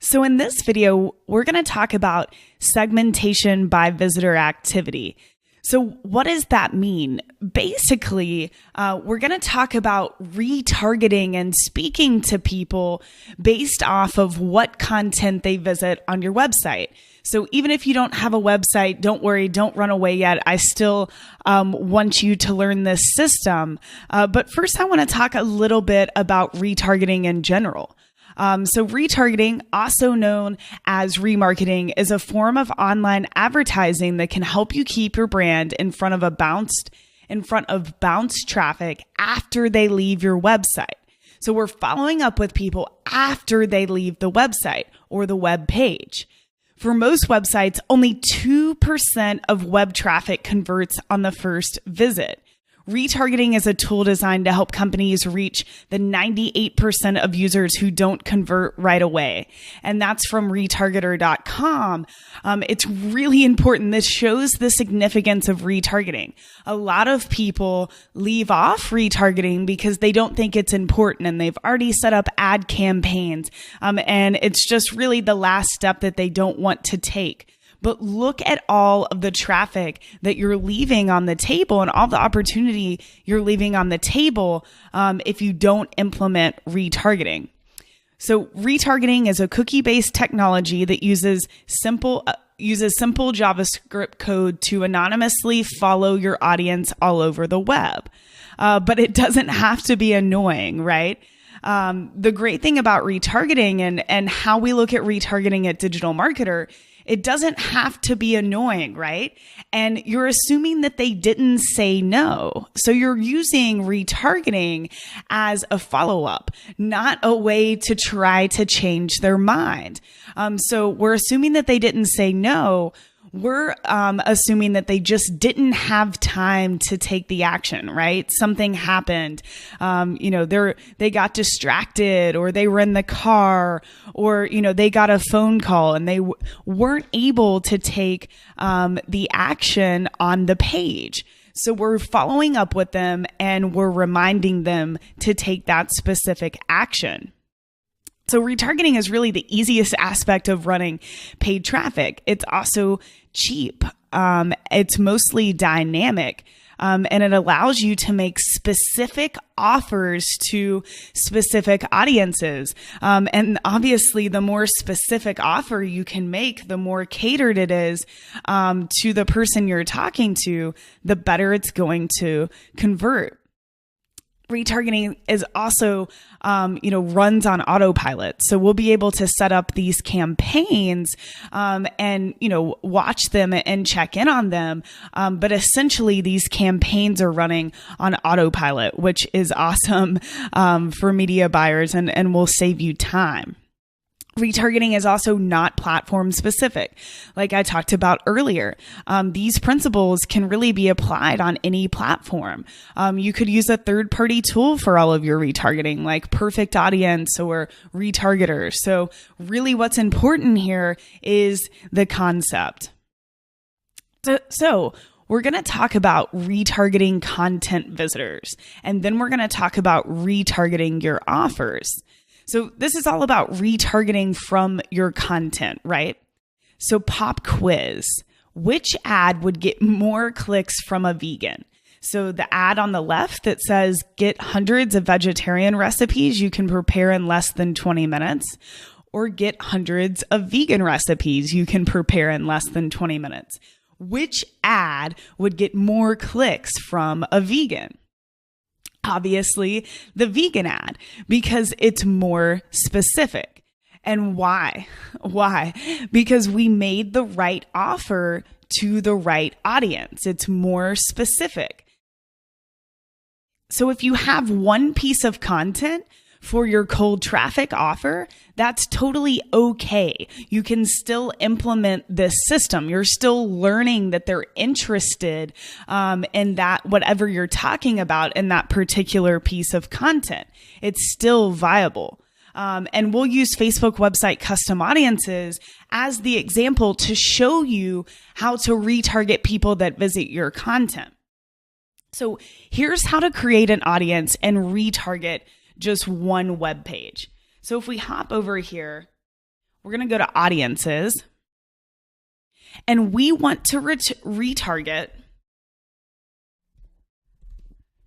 So in this video, we're going to talk about segmentation by visitor activity. So what does that mean? Basically, we're going to talk about retargeting and speaking to people based off of what content they visit on your website. So even if you don't have a website, don't worry, don't run away yet. I still want you to learn this system. But first, I want to talk a little bit about retargeting in general. So retargeting, also known as remarketing, is a form of online advertising that can help you keep your brand in front of bounce traffic after they leave your website. So we're following up with people after they leave the website or the web page. For most websites, only 2% of web traffic converts on the first visit. Retargeting is a tool designed to help companies reach the 98% of users who don't convert right away. And that's from retargeter.com. It's really important. This shows the significance of retargeting. A lot of people leave off retargeting because they don't think it's important and they've already set up ad campaigns. And it's just really the last step that they don't want to take. But look at all of the traffic that you're leaving on the table and all the opportunity you're leaving on the table if you don't implement retargeting. So retargeting is a cookie-based technology that uses simple JavaScript code to anonymously follow your audience all over the web. But it doesn't have to be annoying, right? The great thing about retargeting and how we look at retargeting at Digital Marketer, it doesn't have to be annoying, right? And you're assuming that they didn't say no. So you're using retargeting as a follow-up, not a way to try to change their mind. So we're assuming that they didn't say no. We're assuming that they just didn't have time to take the action, right? Something happened. They got distracted, or they were in the car, or, they got a phone call and they weren't able to take the action on the page. So we're following up with them and we're reminding them to take that specific action. So retargeting is really the easiest aspect of running paid traffic. It's also cheap. It's mostly dynamic. And it allows you to make specific offers to specific audiences. And obviously, the more specific offer you can make, the more catered it is to the person you're talking to, the better it's going to convert. Retargeting is also, runs on autopilot. So we'll be able to set up these campaigns, and, watch them and check in on them. But essentially these campaigns are running on autopilot, which is awesome, for media buyers and will save you time. Retargeting is also not platform specific. Like I talked about earlier, these principles can really be applied on any platform. You could use a third-party tool for all of your retargeting, like Perfect Audience or Retargeter. So really what's important here is the concept. So we're going to talk about retargeting content visitors, and then we're going to talk about retargeting your offers. So this is all about retargeting from your content, right? So pop quiz. Which ad would get more clicks from a vegan? So the ad on the left that says, get hundreds of vegetarian recipes you can prepare in less than 20 minutes, or get hundreds of vegan recipes you can prepare in less than 20 minutes. Which ad would get more clicks from a vegan? Obviously, the vegan ad, because it's more specific. And why? Why? Because we made the right offer to the right audience. It's more specific. So if you have one piece of content for your cold traffic offer, that's totally okay. You can still implement this system. You're still learning that they're interested in that, whatever you're talking about in that particular piece of content. It's still viable. And we'll use Facebook website custom audiences as the example to show you how to retarget people that visit your content. So here's how to create an audience and retarget just one web page. So if we hop over here, We're going to go to audiences, and we want to retarget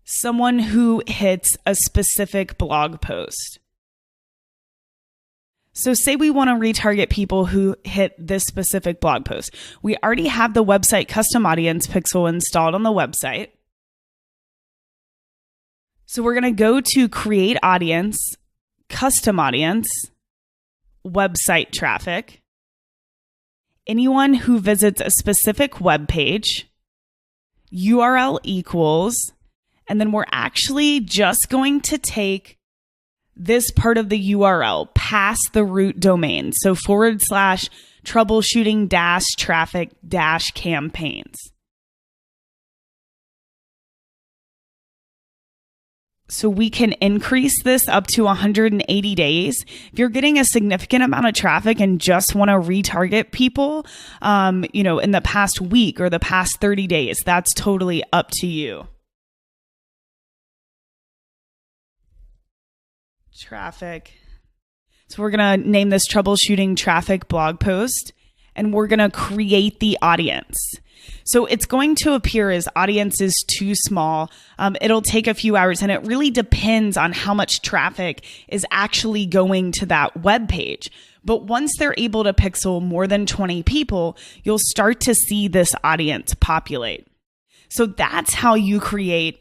someone who hits a specific blog post. So say we want to retarget people who hit this specific blog post. We already have the website custom audience pixel installed on the website. So we're going to go to create audience, custom audience, website traffic, anyone who visits a specific web page, URL equals, and then we're actually just going to take this part of the URL past the root domain. So / troubleshooting traffic campaigns. So we can increase this up to 180 days. If you're getting a significant amount of traffic and just want to retarget people, in the past week or the past 30 days, that's totally up to you. Traffic. So we're going to name this troubleshooting traffic blog post, and we're going to create the audience. So it's going to appear as audience is too small. It'll take a few hours, and it really depends on how much traffic is actually going to that web page. But once they're able to pixel more than 20 people, you'll start to see this audience populate. So that's how you create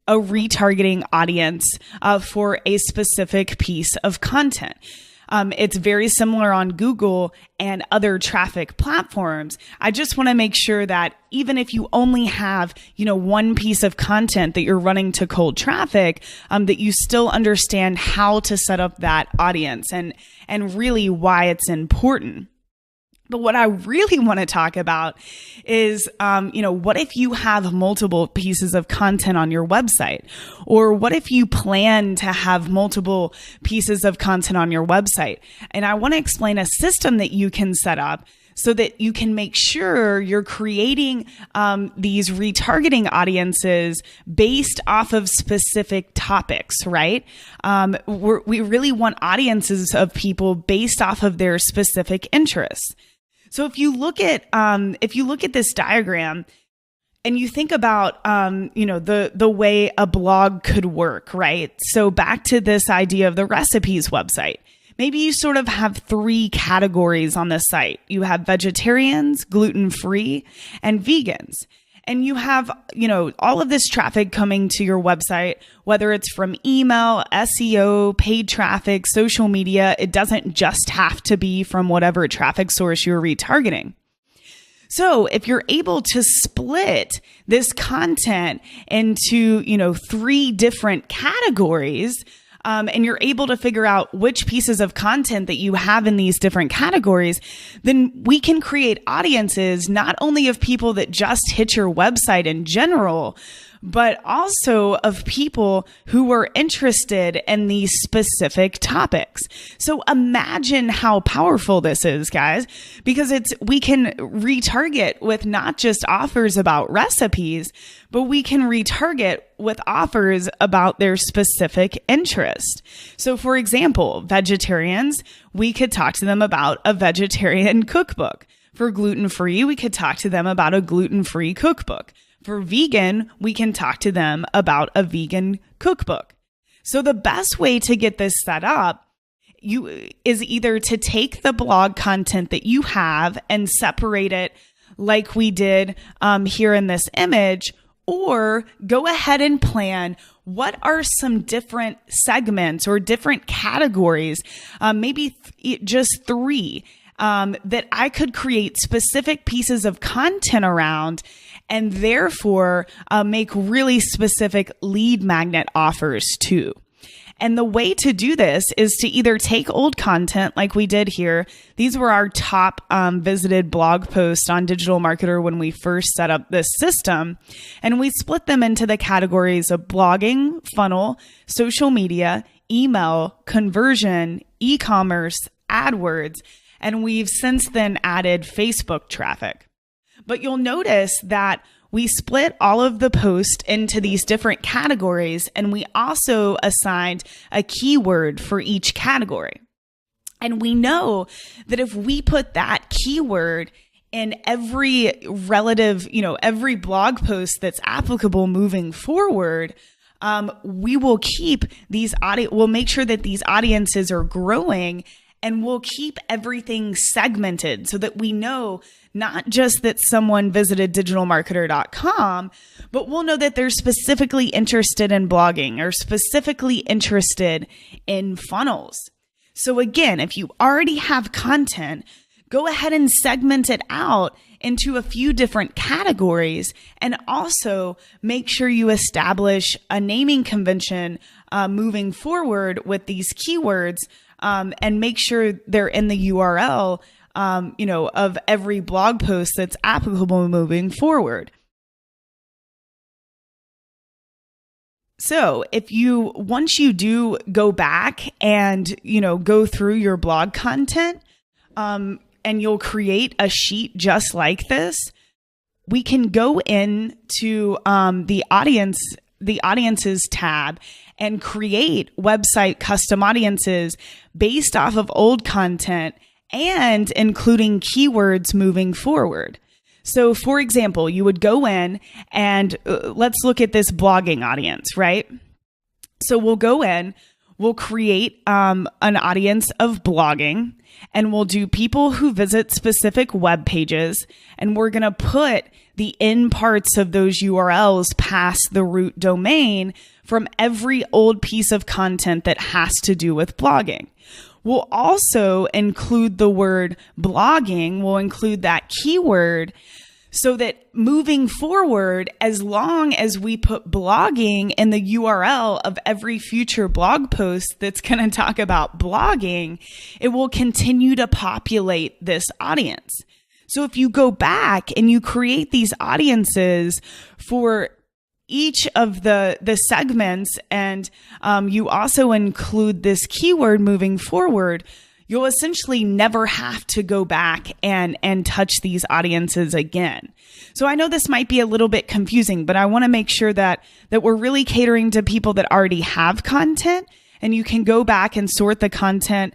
a retargeting audience for a specific piece of content. It's very similar on Google and other traffic platforms. I just want to make sure that even if you only have, one piece of content that you're running to cold traffic, that you still understand how to set up that audience and really why it's important. But what I really want to talk about is, what if you have multiple pieces of content on your website? Or what if you plan to have multiple pieces of content on your website? And I want to explain a system that you can set up so that you can make sure you're creating these retargeting audiences based off of specific topics, right? We really want audiences of people based off of their specific interests. So if you look at this diagram and you think about the way a blog could work, right? So back to this idea of the recipes website. Maybe you sort of have 3 categories on the site. You have vegetarians, gluten-free, and vegans. And you have, all of this traffic coming to your website, whether it's from email, SEO, paid traffic, social media. It doesn't just have to be from whatever traffic source you're retargeting. So if you're able to split this content into, 3 different categories, and you're able to figure out which pieces of content that you have in these different categories, then we can create audiences not only of people that just hit your website in general, but also of people who are interested in these specific topics. So imagine how powerful this is, guys, because we can retarget with not just offers about recipes, but we can retarget with offers about their specific interest. So for example, vegetarians, we could talk to them about a vegetarian cookbook. For gluten-free, we could talk to them about a gluten-free cookbook. For vegan, we can talk to them about a vegan cookbook. So the best way to get this set up is either to take the blog content that you have and separate it like we did here in this image, or go ahead and plan what are some different segments or different categories, maybe just 3, that I could create specific pieces of content around and therefore make really specific lead magnet offers too. And the way to do this is to either take old content like we did here. These were our top visited blog posts on Digital Marketer when we first set up this system. And we split them into the categories of blogging, funnel, social media, email, conversion, e-commerce, AdWords, and we've since then added Facebook traffic. But you'll notice that we split all of the posts into these different categories, and we also assigned a keyword for each category. And we know that if we put that keyword in every relative, every blog post that's applicable moving forward, we will keep we'll make sure that these audiences are growing, and we'll keep everything segmented so that we know not just that someone visited digitalmarketer.com, but we'll know that they're specifically interested in blogging or specifically interested in funnels. So again, if you already have content, go ahead and segment it out into a few different categories, and also make sure you establish a naming convention moving forward with these keywords, and make sure they're in the URL, of every blog post that's applicable moving forward. So once you do go back and, go through your blog content, and you'll create a sheet just like this, we can go into the audiences tab and create website custom audiences based off of old content and including keywords moving forward. So for example, you would go in and let's look at this blogging audience, right? So we'll go in, we'll create an audience of blogging, and we'll do people who visit specific web pages, and we're going to put the end parts of those URLs past the root domain from every old piece of content that has to do with blogging. We'll also include the word blogging. We'll include that keyword so that moving forward, as long as we put blogging in the URL of every future blog post that's going to talk about blogging, it will continue to populate this audience. So if you go back and you create these audiences for each of the segments, and you also include this keyword moving forward, you'll essentially never have to go back and touch these audiences again. So I know this might be a little bit confusing, but I want to make sure that we're really catering to people that already have content, and you can go back and sort the content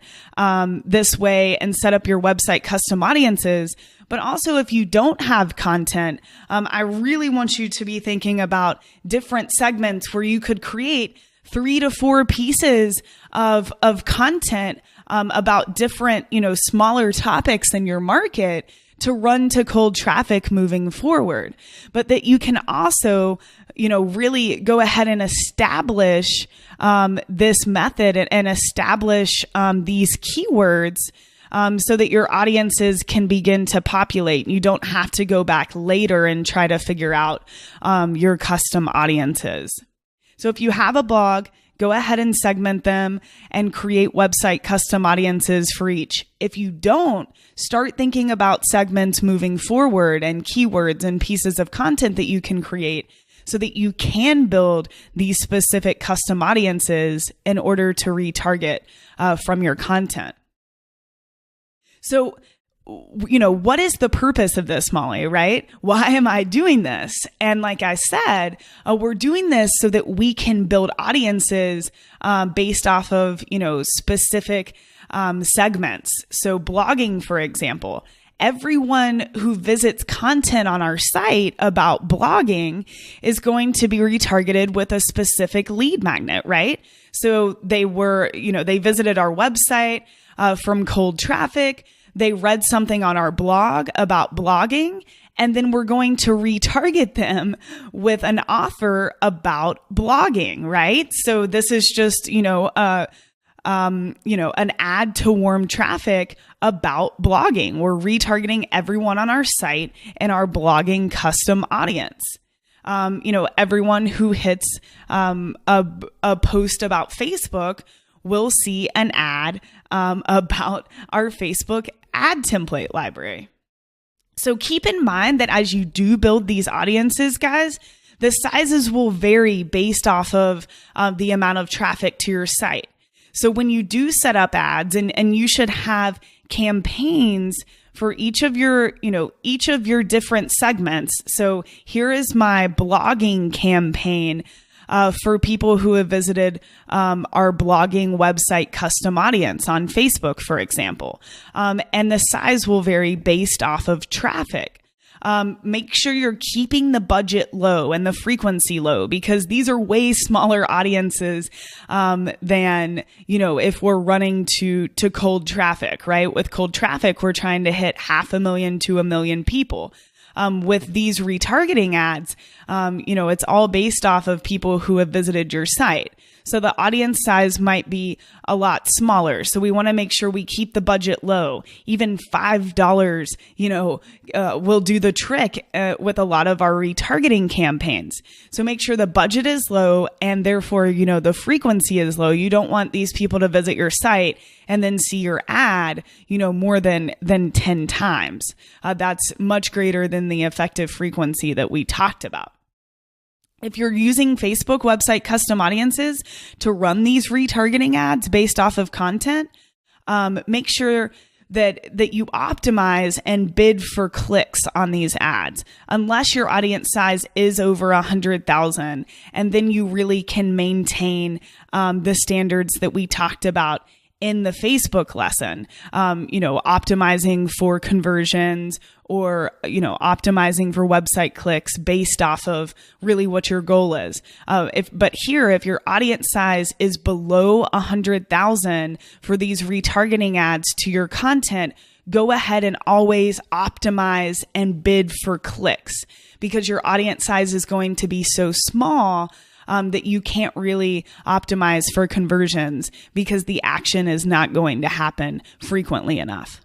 this way and set up your website custom audiences. But also, if you don't have content, I really want you to be thinking about different segments where you could create 3 to 4 pieces of content about different, smaller topics in your market to run to cold traffic moving forward. But that you can also, really go ahead and establish this method and establish these keywords so that your audiences can begin to populate. You don't have to go back later and try to figure out your custom audiences. So if you have a blog, go ahead and segment them and create website custom audiences for each. If you don't, start thinking about segments moving forward and keywords and pieces of content that you can create so that you can build these specific custom audiences in order to retarget from your content. So, what is the purpose of this, Molly, right? Why am I doing this? And like I said, we're doing this so that we can build audiences based off of, specific segments. So blogging, for example, everyone who visits content on our site about blogging is going to be retargeted with a specific lead magnet, right? So they visited our website from cold traffic. They read something on our blog about blogging, and then we're going to retarget them with an offer about blogging, right? So this is just, an ad to warm traffic about blogging. We're retargeting everyone on our site and our blogging custom audience. Everyone who hits a post about Facebook will see an ad about our Facebook ad template library. So keep in mind that as you do build these audiences, guys, the sizes will vary based off of the amount of traffic to your site. So when you do set up ads, and you should have campaigns for each of your different segments. So here is my blogging campaign for people who have visited our blogging website custom audience on Facebook, for example. And the size will vary based off of traffic. Make sure you're keeping the budget low and the frequency low, because these are way smaller audiences than, if we're running to cold traffic, right? With cold traffic, we're trying to hit 500,000 to 1 million people. With these retargeting ads, it's all based off of people who have visited your site. So the audience size might be a lot smaller. So we want to make sure we keep the budget low. Even $5, will do the trick with a lot of our retargeting campaigns. So make sure the budget is low and therefore, the frequency is low. You don't want these people to visit your site and then see your ad, more than 10 times. That's much greater than the effective frequency that we talked about. If you're using Facebook website custom audiences to run these retargeting ads based off of content, make sure that you optimize and bid for clicks on these ads, unless your audience size is over 100,000. And then you really can maintain the standards that we talked about in the Facebook lesson, optimizing for conversions or, optimizing for website clicks based off of really what your goal is. But if your audience size is below 100,000 for these retargeting ads to your content, go ahead and always optimize and bid for clicks, because your audience size is going to be so small that you can't really optimize for conversions because the action is not going to happen frequently enough.